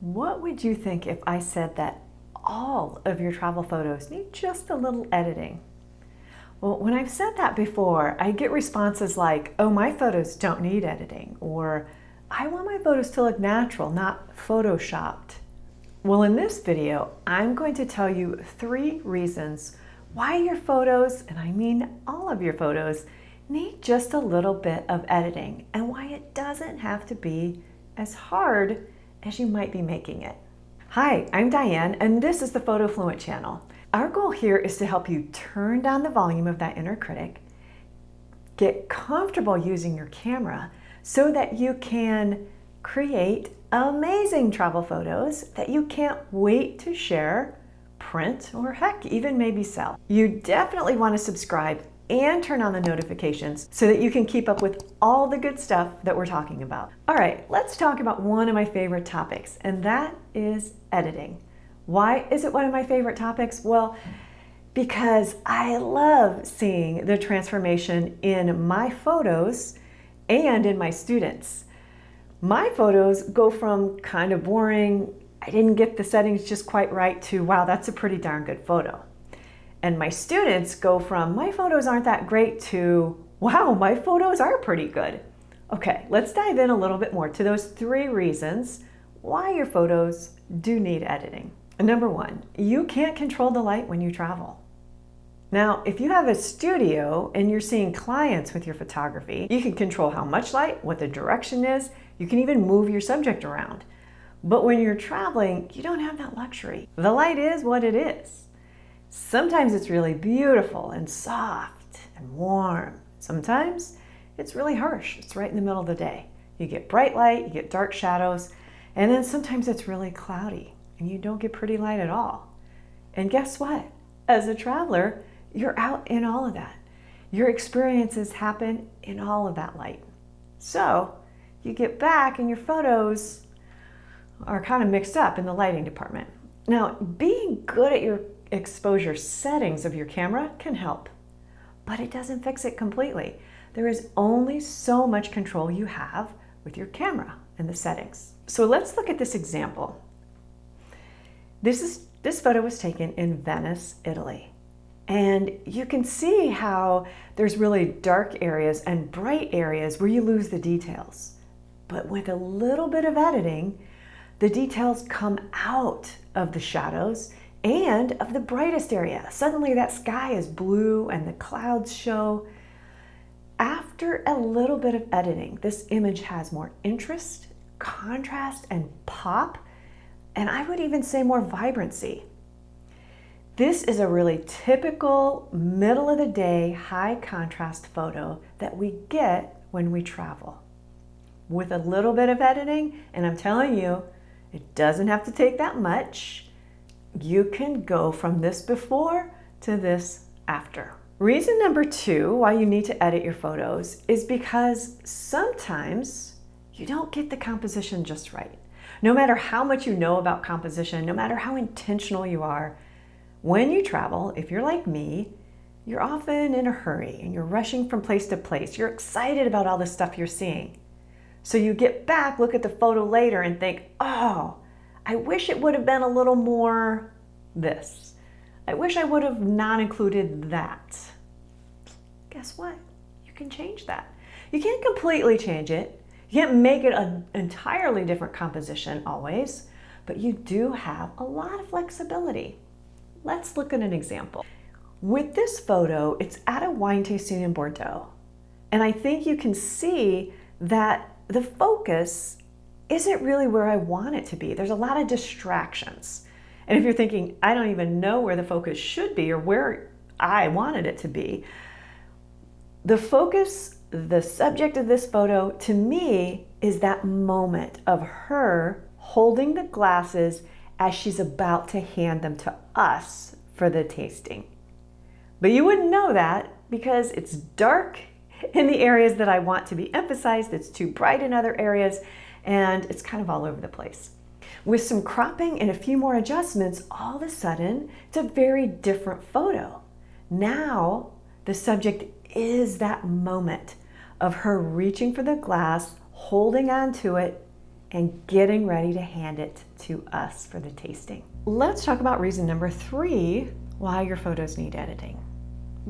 What would you think if I said that all of your travel photos need just a little editing? Well, when I've said that before, I get responses like, oh, my photos don't need editing, or I want my photos to look natural, not photoshopped. Well, in this video, I'm going to tell you 3 reasons why your photos, and I mean all of your photos, need just a little bit of editing, and why it doesn't have to be as hard as you might be making it. Hi, I'm Diane, and this is the PhotoFluent channel. Our goal here is to help you turn down the volume of that inner critic, get comfortable using your camera so that you can create amazing travel photos that you can't wait to share, print, or heck, even maybe sell. You definitely want to subscribe and turn on the notifications so that you can keep up with all the good stuff that we're talking about. All right, let's talk about one of my favorite topics, and that is editing. Why is it one of my favorite topics? Well, because I love seeing the transformation in my photos and in my students. My photos go from kind of boring, I didn't get the settings just quite right, to wow, that's a pretty darn good photo. And my students go from my photos aren't that great to wow, my photos are pretty good. Okay, let's dive in a little bit more to those 3 reasons why your photos do need editing. Number 1, you can't control the light when you travel. Now, if you have a studio and you're seeing clients with your photography, you can control how much light, what the direction is, you can even move your subject around. But when you're traveling, you don't have that luxury. The light is what it is. Sometimes it's really beautiful and soft and warm. Sometimes it's really harsh. It's right in the middle of the day. You get bright light, you get dark shadows, and then sometimes it's really cloudy and you don't get pretty light at all. And guess what? As a traveler, you're out in all of that. Your experiences happen in all of that light. So you get back and your photos are kind of mixed up in the lighting department. Now, being good at your exposure settings of your camera can help, but it doesn't fix it completely. There is only so much control you have with your camera and the settings. So let's look at this example. This photo was taken in Venice, Italy. And you can see how there's really dark areas and bright areas where you lose the details. But with a little bit of editing, the details come out of the shadows and of the brightest area. Suddenly that sky is blue and the clouds show. After a little bit of editing, this image has more interest, contrast, and pop, and I would even say more vibrancy. This is a really typical middle of the day, high contrast photo that we get when we travel. With a little bit of editing, and I'm telling you, it doesn't have to take that much, you can go from this before to this after. Reason number 2 why you need to edit your photos is because sometimes you don't get the composition just right. No matter how much you know about composition, no matter how intentional you are, when you travel, if you're like me, you're often in a hurry and you're rushing from place to place. You're excited about all the stuff you're seeing. So you get back, look at the photo later and think, oh, I wish it would have been a little more this. I wish I would have not included that. Guess what? You can change that. You can't completely change it. You can't make it an entirely different composition always, but you do have a lot of flexibility. Let's look at an example. With this photo, it's at a wine tasting in Bordeaux. And I think you can see that the focus isn't really where I want it to be. There's a lot of distractions. And if you're thinking, I don't even know where the focus should be or where I wanted it to be, the focus, the subject of this photo, to me, is that moment of her holding the glasses as she's about to hand them to us for the tasting. But you wouldn't know that because it's dark in the areas that I want to be emphasized, it's too bright in other areas, and it's kind of all over the place. With some cropping and a few more adjustments, all of a sudden, it's a very different photo. Now, the subject is that moment of her reaching for the glass, holding on to it, and getting ready to hand it to us for the tasting. Let's talk about reason number 3 why your photos need editing.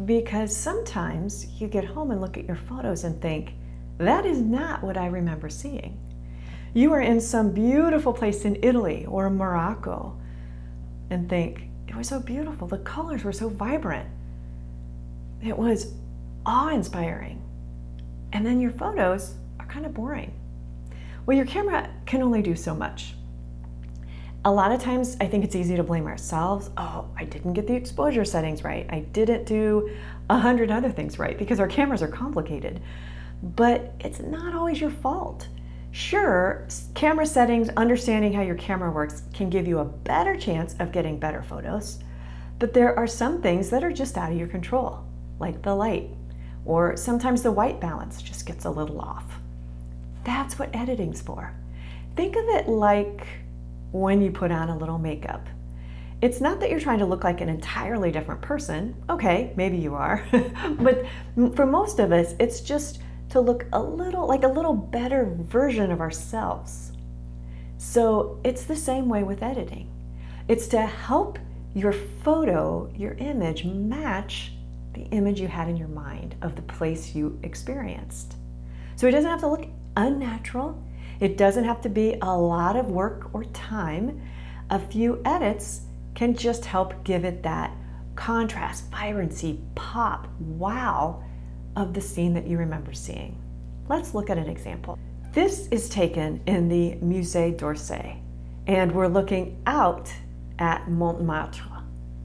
Because sometimes you get home and look at your photos and think, that is not what I remember seeing. You are in some beautiful place in Italy or Morocco and think, it was so beautiful, the colors were so vibrant. It was awe-inspiring. And then your photos are kind of boring. Well, your camera can only do so much. A lot of times I think it's easy to blame ourselves. Oh, I didn't get the exposure settings right. I didn't do 100 other things right, because our cameras are complicated. But it's not always your fault. Sure, camera settings, understanding how your camera works can give you a better chance of getting better photos, but there are some things that are just out of your control, like the light, or sometimes the white balance just gets a little off. That's what editing's for. Think of it like when you put on a little makeup. It's not that you're trying to look like an entirely different person. Okay, maybe you are, but for most of us, it's just to look a little better version of ourselves. So it's the same way with editing. It's to help your photo, your image, match the image you had in your mind of the place you experienced. So it doesn't have to look unnatural. It doesn't have to be a lot of work or time. A few edits can just help give it that contrast, vibrancy, pop, wow of the scene that you remember seeing. Let's look at an example. This is taken in the Musée d'Orsay, and we're looking out at Montmartre,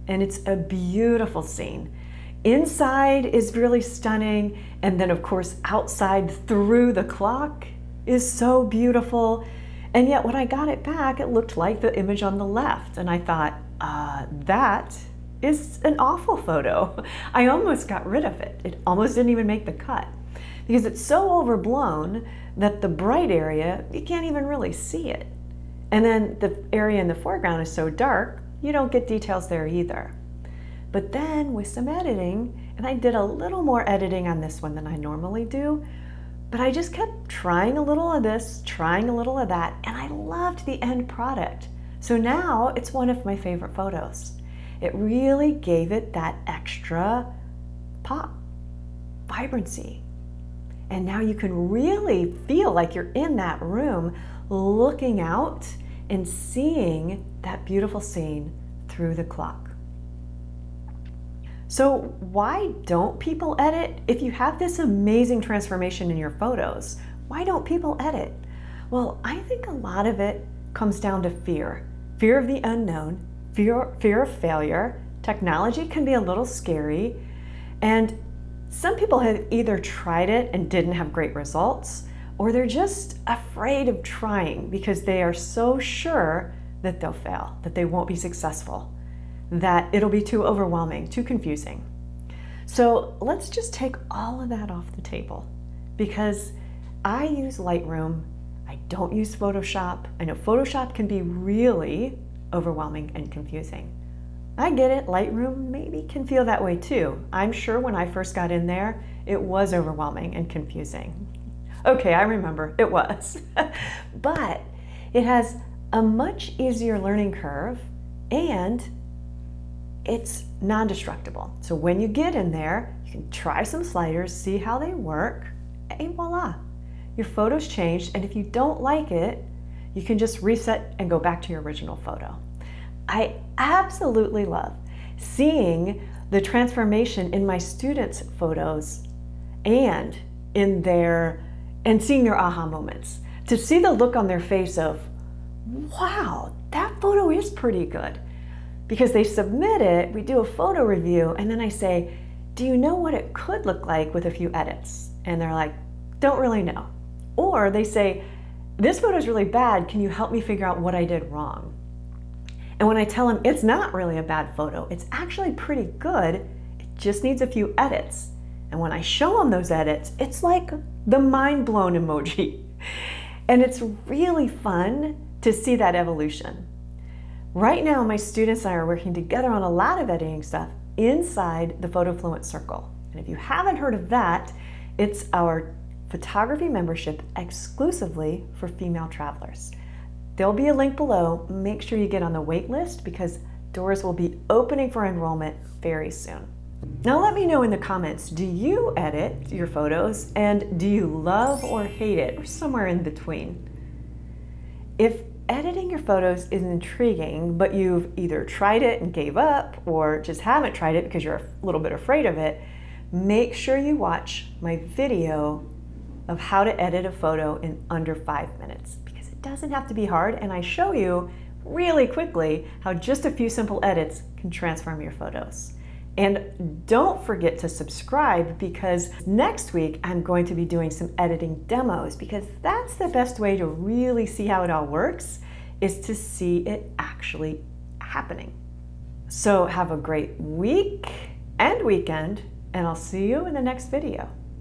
and it's a beautiful scene. Inside is really stunning, and then of course outside through the clock is so beautiful. And yet when I got it back, it looked like the image on the left, and I thought, that is an awful photo. I almost got rid of it. It almost didn't even make the cut because it's so overblown that the bright area, you can't even really see it. And then the area in the foreground is so dark, you don't get details there either. But then with some editing, and I did a little more editing on this one than I normally do, but I just kept trying a little of this, trying a little of that, and I loved the end product. So now it's one of my favorite photos. It really gave it that extra pop, vibrancy. And now you can really feel like you're in that room looking out and seeing that beautiful scene through the clock. So why don't people edit? If you have this amazing transformation in your photos, why don't people edit? Well, I think a lot of it comes down to fear. Fear of the unknown, fear of failure. Technology can be a little scary, and some people have either tried it and didn't have great results, or they're just afraid of trying because they are so sure that they'll fail, that they won't be successful, that it'll be too overwhelming, too confusing. So let's just take all of that off the table, because I use Lightroom. I don't use Photoshop. I know Photoshop can be really overwhelming and confusing. I get it, Lightroom maybe can feel that way too. I'm sure when I first got in there, it was overwhelming and confusing. Okay, I remember, it was. But it has a much easier learning curve, and it's non-destructible. So when you get in there, you can try some sliders, see how they work, and voila, your photo's changed. And if you don't like it, you can just reset and go back to your original photo. I absolutely love seeing the transformation in my students' photos and seeing their aha moments. To see the look on their face of, wow, that photo is pretty good. Because they submit it, we do a photo review, and then I say, do you know what it could look like with a few edits? And they're like, don't really know. Or they say, this photo is really bad, can you help me figure out what I did wrong? And when I tell them it's not really a bad photo, it's actually pretty good, it just needs a few edits. And when I show them those edits, it's like the mind blown emoji. And it's really fun to see that evolution. Right now, my students and I are working together on a lot of editing stuff inside the PhotoFluent Circle. And if you haven't heard of that, it's our photography membership exclusively for female travelers. There'll be a link below. Make sure you get on the wait list because doors will be opening for enrollment very soon. Now let me know in the comments, do you edit your photos and do you love or hate it, or somewhere in between? If editing your photos is intriguing, but you've either tried it and gave up or just haven't tried it because you're a little bit afraid of it, make sure you watch my video of how to edit a photo in under 5 minutes, because it doesn't have to be hard, and I show you really quickly how just a few simple edits can transform your photos. And don't forget to subscribe, because next week I'm going to be doing some editing demos, because that's the best way to really see how it all works, is to see it actually happening. So have a great week and weekend, and I'll see you in the next video.